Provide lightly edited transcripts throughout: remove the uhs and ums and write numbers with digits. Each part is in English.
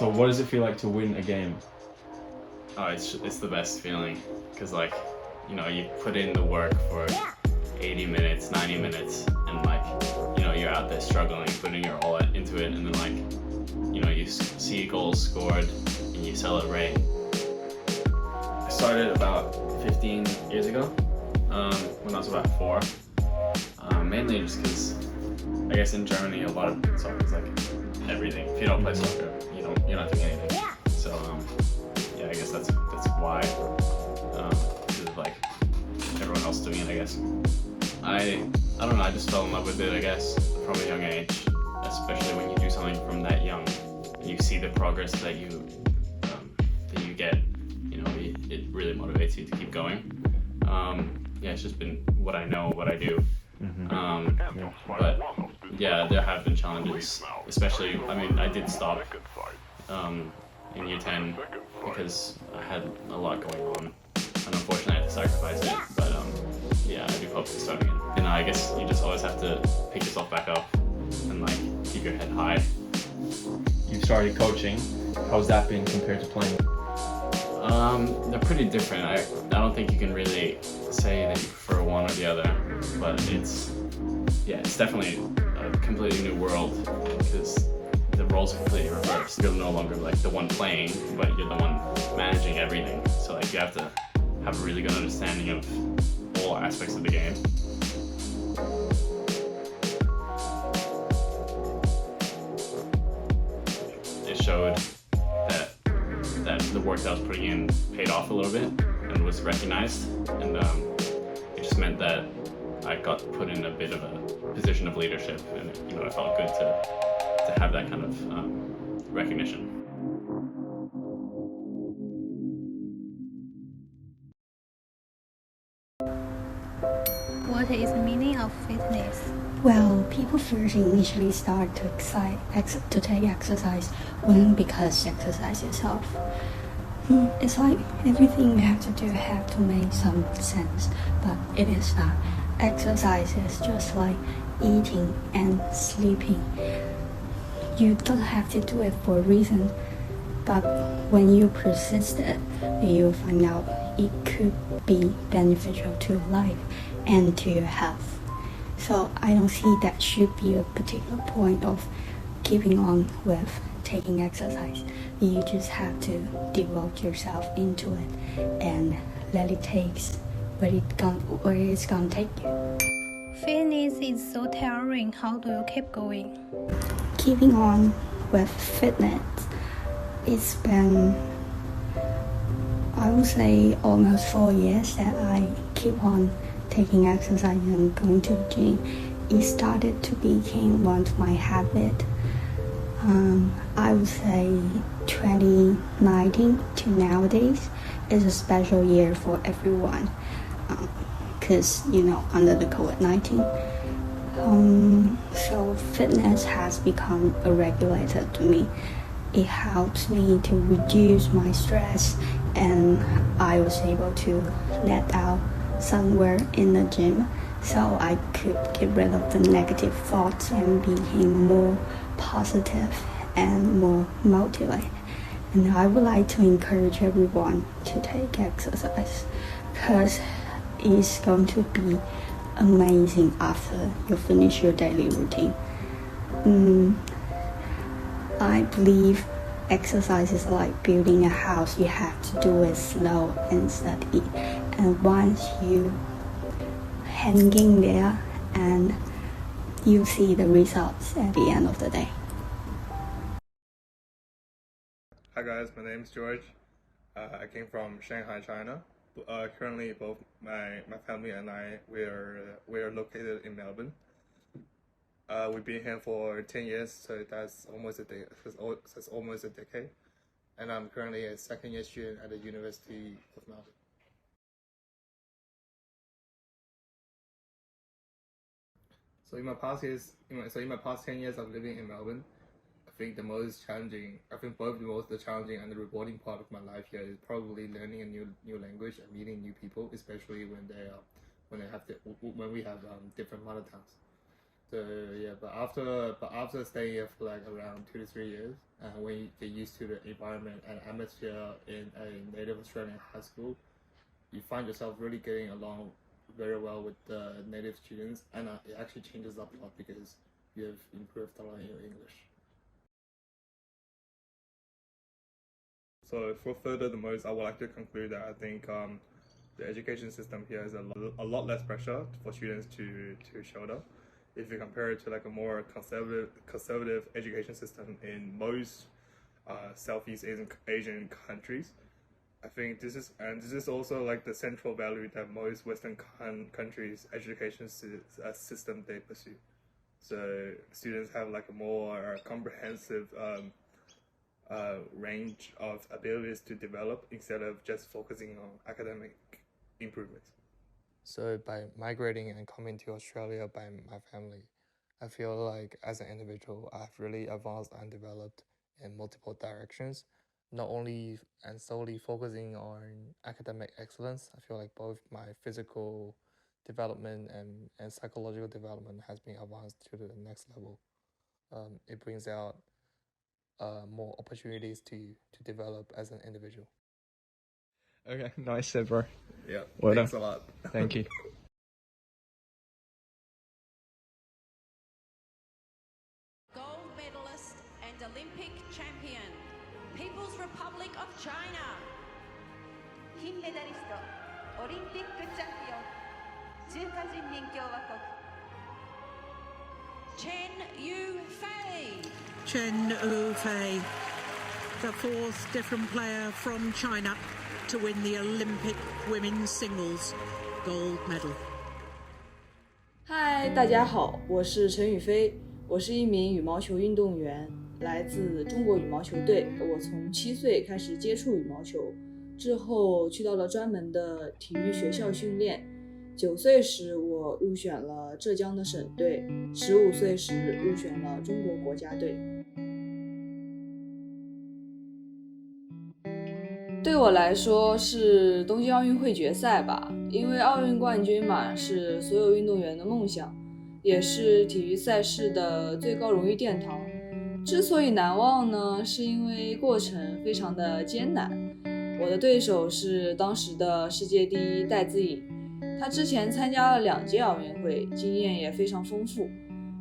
So what does it feel like to win a game? Oh, it's the best feeling, because like, you know, you put in the work for 80 minutes, 90 minutes, and like, you know, you're out there struggling, putting your all into it, and then like, you know, you see goals scored and you celebrate. I started about 15 years ago, when I was about 4. Mainly just because I guess in Germany a lot of soccer is like everything. If you don't play soccer, you're not doing anything. So yeah, I guess that's why. Because of like everyone else doing it, I guess. I don't know. I just fell in love with it, I guess, from a young age. Especially when you do something from that young, and you see the progress that you get. You know, it really motivates you to keep going. Yeah, it's just been what I know, what I do. But yeah, there have been challenges, especially, I mean, I did stop in year 10 because I had a lot going on, and unfortunately I had to sacrifice it, but yeah, I do hope to start again. And I guess you just always have to pick yourself back up and like keep your head high. You started coaching. How's that been compared to playing? They're pretty different. I don't think you can really say that you prefer one or the other, but it's definitely a completely new world because the roles are completely reversed. You're no longer like the one playing, but you're the one managing everything. So like you have to have a really good understanding of all aspects of the game. It showed that the work that I was putting in paid off a little bit and was recognized, and it just meant that I got put in a bit of a position of leadership, and you know, it felt good to have that kind of recognition. What is the meaning of fitness? Well, people first initially start to take exercise when because exercise itself. It's like everything we have to do have to make some sense, but it is not. Exercise is just like eating and sleeping. You don't have to do it for a reason, but when you persist it, you'll find out it could be beneficial to life and to your health. So I don't see that should be a particular point of keeping on with taking exercise. You just have to devote yourself into it and let it take where it's gonna take you. Fitness is so tiring. How do you keep going? Keeping on with fitness, it's been, I would say, almost 4 years that I keep on taking exercise and going to the gym. It started to become one of my habits. I would say 2019 to nowadays is a special year for everyone because, under the COVID-19. So fitness has become a regulator to me. It helps me to reduce my stress, and I was able to let out somewhere in the gym so I could get rid of the negative thoughts and become more positive and more motivated. And I would like to encourage everyone to take exercise because it's going to be amazing after you finish your daily routine. I believe exercise is like building a house. You have to do it slow and steady, and once you hanging there, and you see the results at the end of the day. Hi guys, my name is George. I came from Shanghai, China. Currently, both my family and I we are located in Melbourne. We've been here for 10 years, so that's almost a decade. And I'm currently a second-year student at the University of Melbourne. So in my past 10 years of living in Melbourne, I think both the challenging and the rewarding part of my life here is probably learning a new language and meeting new people, especially when we have different mother tongues. So yeah, but after staying here for like around 2 to 3 years, when you get used to the environment and atmosphere in a native Australian high school, you find yourself really getting along very well with the native students, and it actually changes up a lot because you have improved a lot in your English. So for further the most, I would like to conclude that I think the education system here is a lot less pressure for students to shoulder. If you compare it to like a more conservative education system in most Southeast Asian countries, I think this is also like the central value that most Western countries' education system they pursue. So students have like a more comprehensive range of abilities to develop instead of just focusing on academic improvements. So by migrating and coming to Australia by my family, I feel like as an individual, I've really advanced and developed in multiple directions, not only and solely focusing on academic excellence. I feel like both my physical development and psychological development has been advanced to the next level. It brings out more opportunities to develop as an individual. Okay, nice said, bro. Yeah, Well thanks done. a lot. Thank you. Gold medalist and Olympic champion, People's Republic of China. 金メダリスト、オリンピックチャンピオン、中華人民共和国。 Chen Yufei. Chen Yufei, the fourth different player from China to win the Olympic women's singles gold medal. 嗨，大家好，我是陈雨菲，我是一名羽毛球运动员，来自中国羽毛球队。我从7岁开始接触羽毛球，之后去到了专门的体育学校训练。9岁时，我入选了浙江的省队；15岁时入选了中国国家队。对我来说是东京奥运会决赛吧，因为奥运冠军嘛是所有运动员的梦想，也是体育赛事的最高荣誉殿堂。之所以难忘呢，是因为过程非常的艰难。我的对手是当时的世界第一戴资颖，他之前参加了2届奥运会，经验也非常丰富，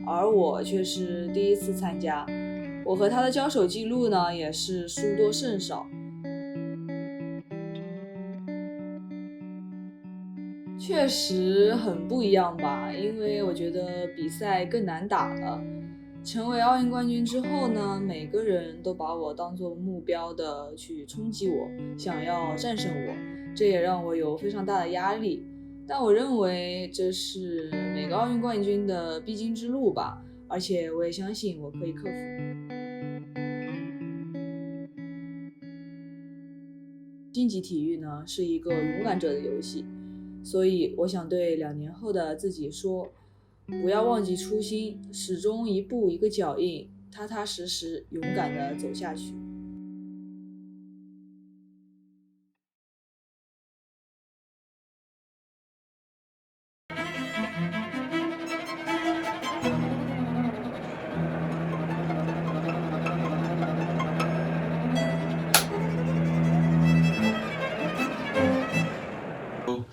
而我却是第一次参加。我和他的交手记录呢，也是输多胜少。确实很不一样吧，因为我觉得比赛更难打了。成为奥运冠军之后呢，每个人都把我当作目标的去冲击我，想要战胜我，这也让我有非常大的压力。但我认为这是每个奥运冠军的必经之路吧，而且我也相信我可以克服。竞技体育呢，是一个勇敢者的游戏。所以我想对2年后的自己说，不要忘记初心，始终一步一个脚印，踏踏实实勇敢地走下去。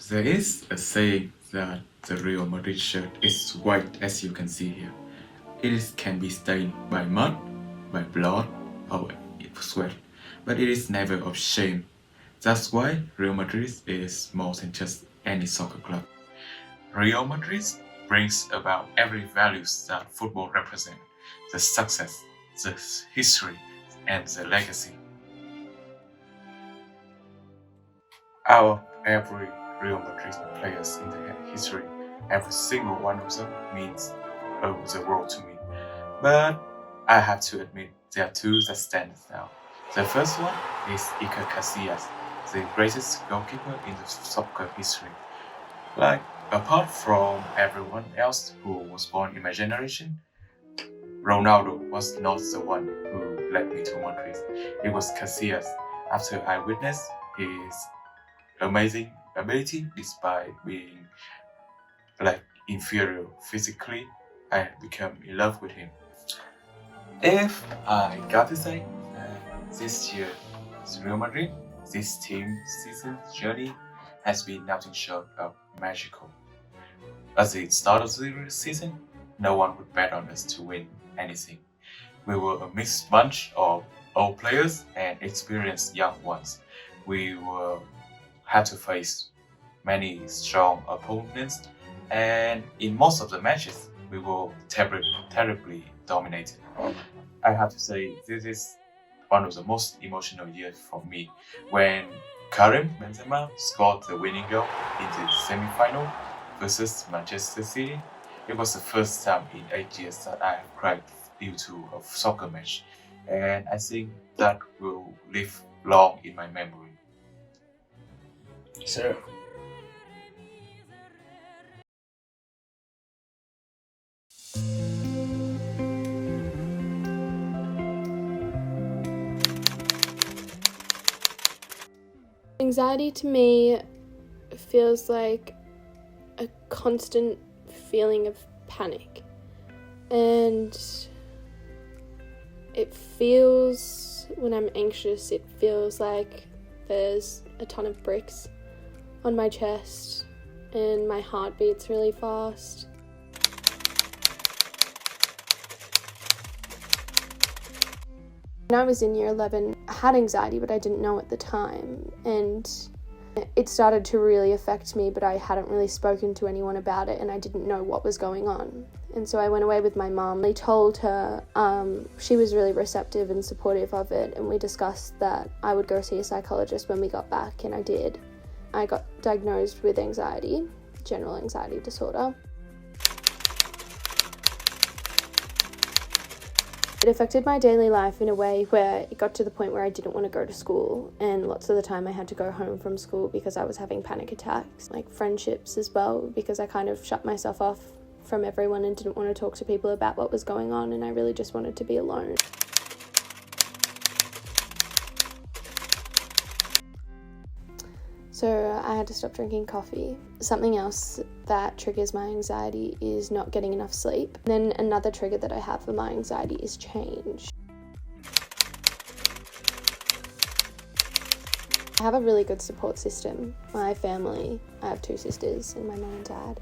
There is a saying that the Real Madrid shirt is white as you can see here. Can be stained by mud, by blood, or sweat, but it is never of shame. That's why Real Madrid is more than just any soccer club. Real Madrid brings about every values that football represents, the success, the history, and the legacy. Out of every Real Madrid players in the history, every single one of them means the world to me. But I have to admit there are two that stand out. The first one is Iker Casillas, the greatest goalkeeper in the soccer history. Like, apart from everyone else who was born in my generation, Ronaldo was not the one who led me to Madrid. It was Casillas. After I witnessed his amazing ability despite being like inferior physically I became in love with him. If I got to say, this year's Real Madrid, this team season journey has been nothing short of magical. At the start of the season, no one would bet on us to win anything. We were a mixed bunch of old players and experienced young ones. We had to face many strong opponents, and in most of the matches, we were terribly dominated. I have to say, this is one of the most emotional years for me. When Karim Benzema scored the winning goal in the semi-final versus Manchester City, it was the first time in 8 years that I have cried due to a soccer match, and I think that will live long in my memory. Sir. Anxiety to me feels like a constant feeling of panic, and it feels, when I'm anxious, it feels like there's a ton of bricks on my chest and my heart beats really fast. When I was in year 11, I had anxiety, but I didn't know at the time, and it started to really affect me, but I hadn't really spoken to anyone about it, and I didn't know what was going on. And so I went away with my mum. I told her, she was really receptive and supportive of it, and we discussed that I would go see a psychologist when we got back, and I did. I got diagnosed with anxiety, general anxiety disorder. It affected my daily life in a way where it got to the point where I didn't want to go to school, and lots of the time I had to go home from school because I was having panic attacks. Like friendships as well, because I kind of shut myself off from everyone and didn't want to talk to people about what was going on, and I really just wanted to be alone. So I had to stop drinking coffee. Something else that triggers my anxiety is not getting enough sleep. Then another trigger that I have for my anxiety is change. I have a really good support system. My family, I have 2 sisters and my mum and dad,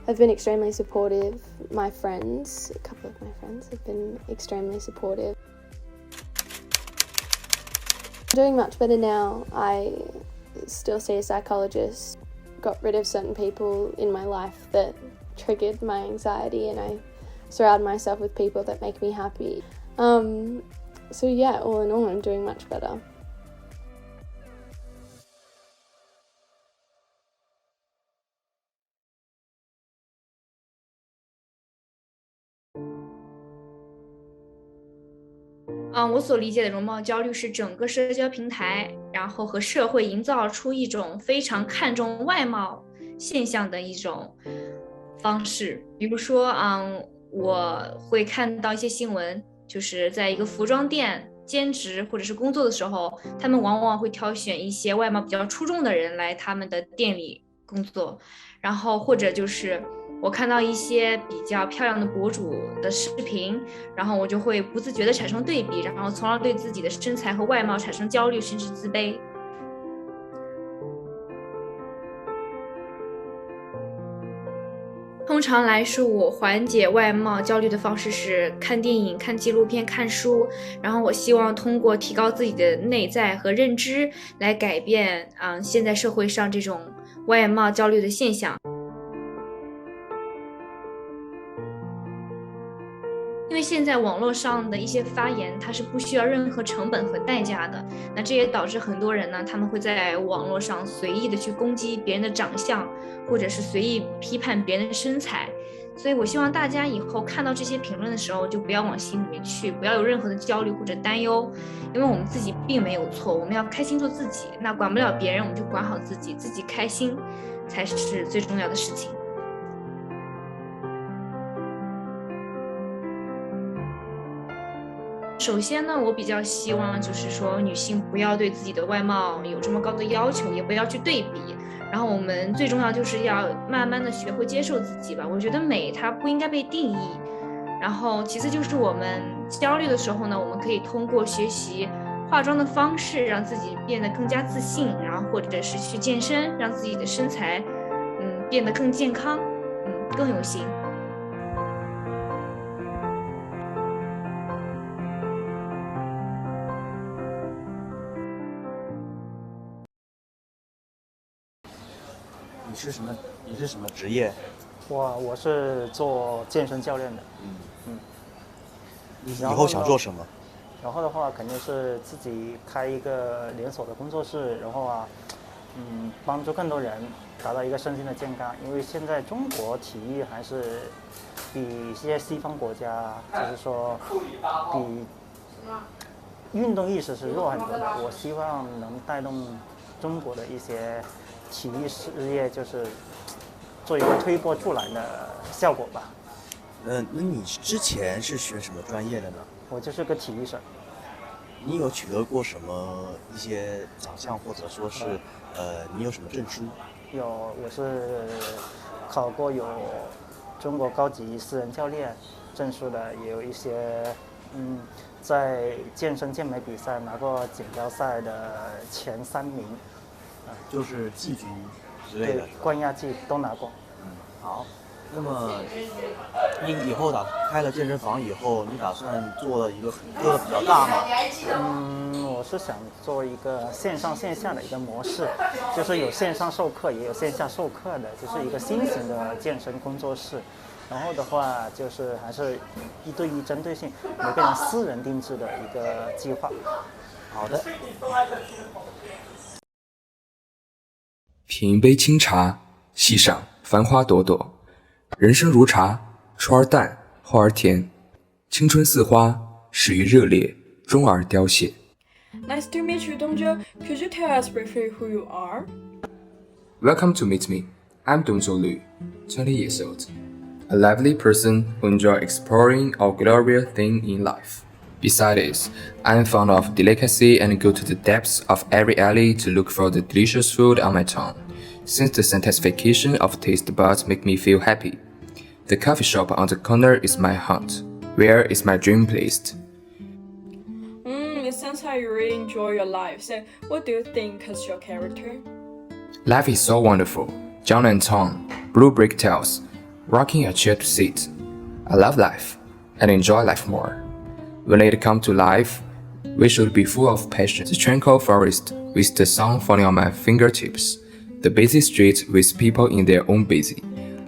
have been extremely supportive. My friends, a couple of my friends, have been extremely supportive. I'm doing much better now. I still see a psychologist, got rid of certain people in my life that triggered my anxiety, and I surround myself with people that make me happy. So yeah, all in all, I'm doing much better. 我所理解的容貌焦虑是整个社交平台，然后和社会营造出一种非常看重外貌现象的一种方式。比如说，我会看到一些新闻，就是在一个服装店兼职或者是工作的时候，他们往往会挑选一些外貌比较出众的人来他们的店里工作，然后或者就是我看到一些比较漂亮的博主的视频，然后我就会不自觉地产生对比，然后从而对自己的身材和外貌产生焦虑甚至自卑。通常来说，我缓解外貌焦虑的方式是看电影、看纪录片、看书，然后我希望通过提高自己的内在和认知来改变现在社会上这种外貌焦虑的现象。因为现在网络上的一些发言，它是不需要任何成本和代价的，那这也导致很多人呢，他们会在网络上随意的去攻击别人的长相，或者是随意批判别人的身材。所以我希望大家以后看到这些评论的时候，就不要往心里面去，不要有任何的焦虑或者担忧，因为我们自己并没有错，我们要开心做自己，那管不了别人，我们就管好自己，自己开心才是最重要的事情。首先呢，我比较希望就是说女性不要对自己的外貌有这么高的要求，也不要去对比，然后我们最重要就是要慢慢的学会接受自己吧。我觉得美它不应该被定义。然后其次就是我们焦虑的时候呢，我们可以通过学习化妆的方式让自己变得更加自信，然后或者是去健身，让自己的身材变得更健康，更有型。你是什么职业？我是做健身教练的。你以后想做什么？然后的话，肯定是自己开一个连锁的工作室，然后帮助更多人达到一个身心的健康。因为现在中国体育还是比一些西方国家，就是说比运动意识是弱很多的。我希望能带动中国的一些体育事业，就是做一个推波助澜的效果吧。那你之前是学什么专业的呢？我就是个体育生。你有取得过什么一些奖项，或者说是你有什么证书？有，我是考过有中国高级私人教练证书的，也有一些在健身健美比赛拿过锦标赛的前3名。就是季军之类的。对，冠亚季都拿过。好。那么你以后开了健身房以后，你打算做的比较大吗？我是想做一个线上线下的一个模式，就是有线上授课也有线下授课的，就是一个新型的健身工作室。然后的话，就是还是1对1针对性，每个人私人定制的一个计划。好的。品一杯清茶，细赏繁花朵朵。人生如茶，初而淡，后而甜，青春似花，始于热烈，终而凋谢。Nice to meet you, Dongzhou. Could you tell us briefly who you are? Welcome to meet me. I'm Dongzhou Lyu, 20 years old. A lively person who enjoys exploring all glorious things in life. Besides this, I'm fond of delicacy and go to the depths of every alley to look for the delicious food on my tongue. Since the satisfaction of taste buds make me feel happy. The coffee shop on the corner is my haunt. Where is my dream placed? It sounds like you really enjoy your life. So, what do you think is your character? Life is so wonderful. John and Tom, blue brick tales, rocking a chair to sit. I love life and enjoy life more. When it comes to life, we should be full of passion. The tranquil forest with the sun falling on my fingertips. The busy streets with people in their own busy.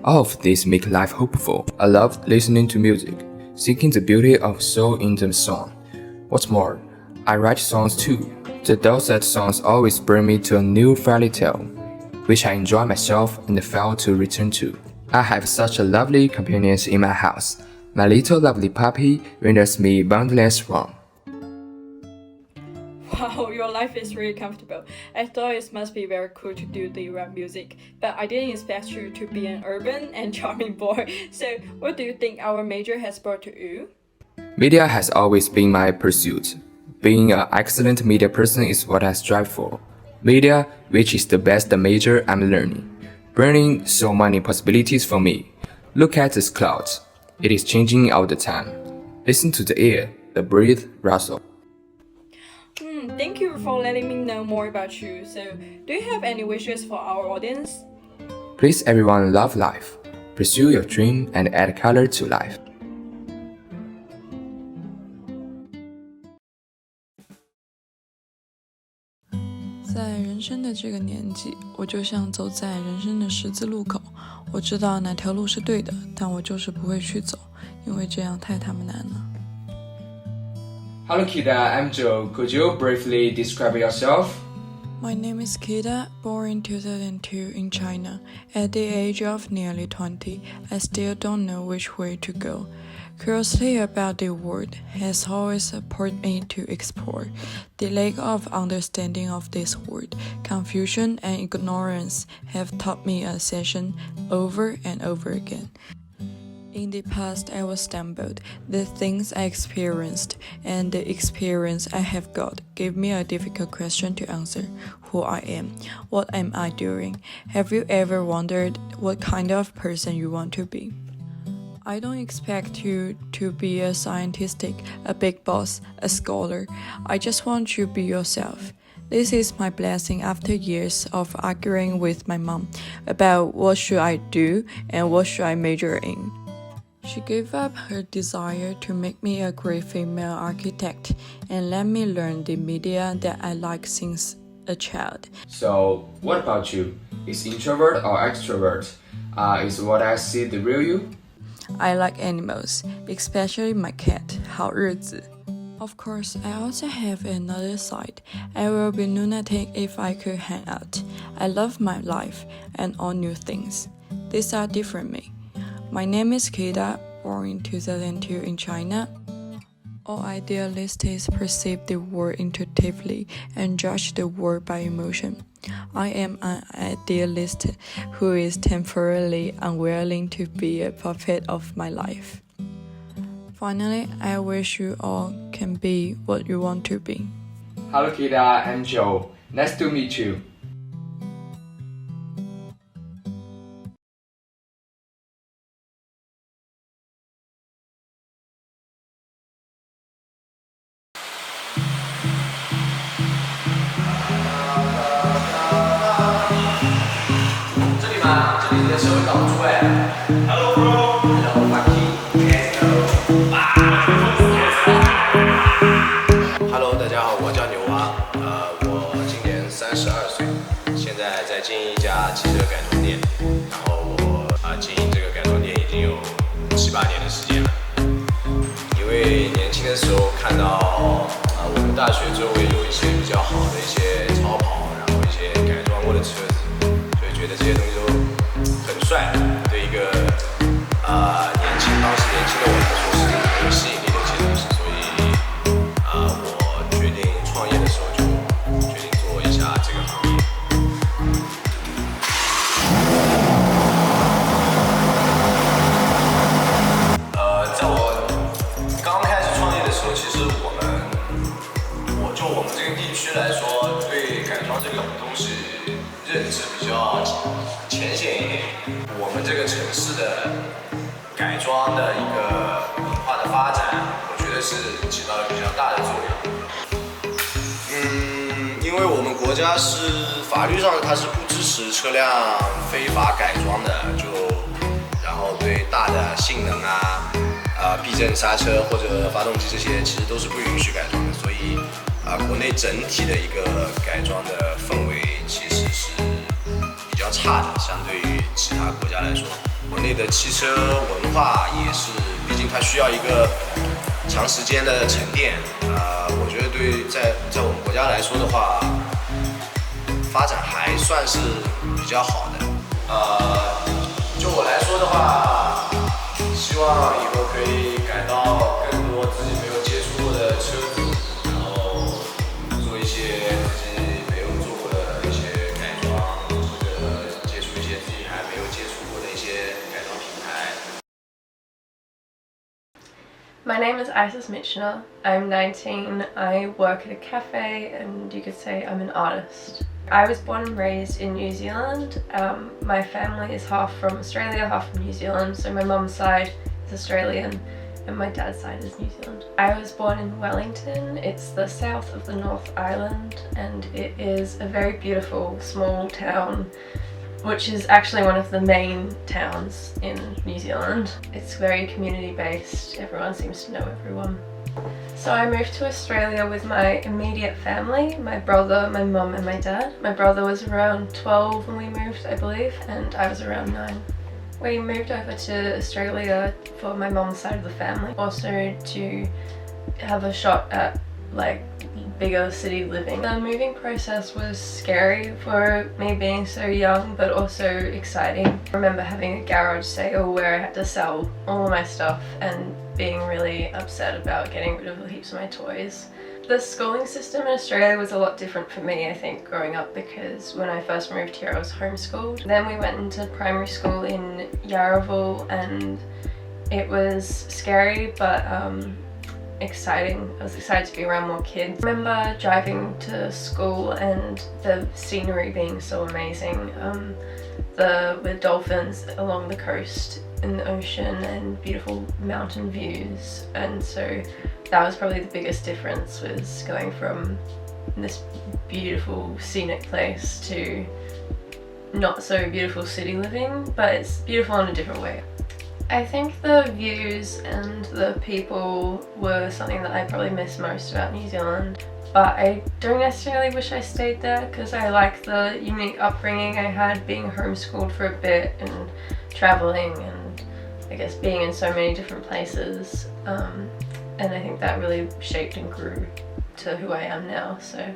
All of this make life hopeful. I love listening to music, seeking the beauty of soul in the song. What's more, I write songs too. The dulcet songs always bring me to a new fairy tale, which I enjoy myself and fail to return to. I have such a lovely companions in my house. My little lovely puppy renders me boundless warm. Wow, your life is really comfortable. I thought it must be very cool to do the rap music, but I didn't expect you to be an urban and charming boy. So, what do you think our major has brought to you? Media has always been my pursuit. Being an excellent media person is what I strive for. Media, which is the best major I'm learning, bringing so many possibilities for me. Look at this cloud. It is changing all the time. Listen to the air, the breeze rustle. Thank you for letting me know more about you. So, do you have any wishes for our audience? Please everyone love life. Pursue your dream and add color to life. 在人生的这个年纪，我就像走在人生的十字路口。我知道哪条路是对的，但我就是不会去走，因为这样太他妈难了。Hello Kida, I'm Joe. Could you briefly describe yourself? My name is Kida, born in 2002 in China. At the age of nearly 20, I still don't know which way to go. Curiosity about the world has always supported me to explore. The lack of understanding of this world, confusion and ignorance have taught me a session over and over again. In the past, I was stumbled. The things I experienced and the experience I have got gave me a difficult question to answer. Who I am. What am I doing? Have you ever wondered what kind of person you want to be? I don't expect you to be a scientistic, a big boss, a scholar. I just want you to be yourself. This is my blessing after years of arguing with my mom about what should I do and what should I major in. She gave up her desire to make me a great female architect and let me learn the media that I like since a child. So, what about you? Is introvert or extrovert? Is what I see the real you? I like animals, especially my cat, 好日子. Of course, I also have another side. I will be lunatic if I could hang out. I love my life and all new things. These are different me. My name is Kida, born in 2002 in China. All idealists perceive the world intuitively and judge the world by emotion. I am an idealist who is temporarily unwilling to be a puppet of my life. Finally, I wish you all can be what you want to be. Hello, Kida and Joe. Nice to meet you. Hello bro. Hello， 大家好，我叫牛蛙，我今年32岁，现在在经营一家汽车改装店，然后我经营这个改装店已经有7、8年的时间了。因为年轻的时候看到我们大学周围有一些比较好的一些超跑，然后一些改装过的车子，所以觉得这些东西都很帅，对一个当时年轻的我来说是很有吸引力的一些东西，所以我决定创业的时候就决定做一下这个行业。在我刚开始创业的时候，其实我们这个地区来说，对改装这个东西认知比较浅显一点。我们这个城市的改装的一个文化的发展，我觉得是起到了比较大的作用。因为我们国家是法律上它是不支持车辆非法改装的，然后对大的性能避震刹车或者发动机这些其实都是不允许改装的，所以国内整体的一个改装的氛围其实是比较差的，相对于其他国家来说。国内的汽车文化也是，毕竟它需要一个长时间的沉淀。我觉得在我们国家来说的话，发展还算是比较好的。就我来说的话，希望以后可以改到更多自己没有接触过的车子，然后做一些自己没有做过的一些改装，或者接触一些自己还没有接触过的一些改装品牌。My name is Isis Mitchner. I'm 19. I work at a cafe and you could say I'm an artist. I was born and raised in New Zealand. My family is half from Australia, half from New Zealand. So my mum's side is Australian and my dad's side is New Zealand. I was born in Wellington. It's the south of the North Island and it is a very beautiful small town, which is actually one of the main towns in New Zealand. It's very community based, everyone seems to know everyone. So I moved to Australia with my immediate family, my brother, my mum and my dad. My brother was around 12 when we moved, I believe, and I was around 9. We moved over to Australia for my mum's side of the family, also to have a shot at bigger city living. The moving process was scary for me being so young, but also exciting. I remember having a garage sale where I had to sell all of my stuff and being really upset about getting rid of heaps of my toys. The schooling system in Australia was a lot different for me, I think, growing up, because when I first moved here I was homeschooled. Then we went into primary school in Yarraville, and It was scary, but exciting. I was excited to be around more kids. I remember driving to school and the scenery being so amazing. With dolphins along the coast in the ocean and beautiful mountain views, and so that was probably the biggest difference, was going from this beautiful scenic place to not so beautiful city living, but it's beautiful in a different way. I think the views and the people were something that I probably miss most about New Zealand, but I don't necessarily wish I stayed there because I like the unique upbringing I had, being homeschooled for a bit and traveling and I guess being in so many different places, and I think that really shaped and grew to who I am now. So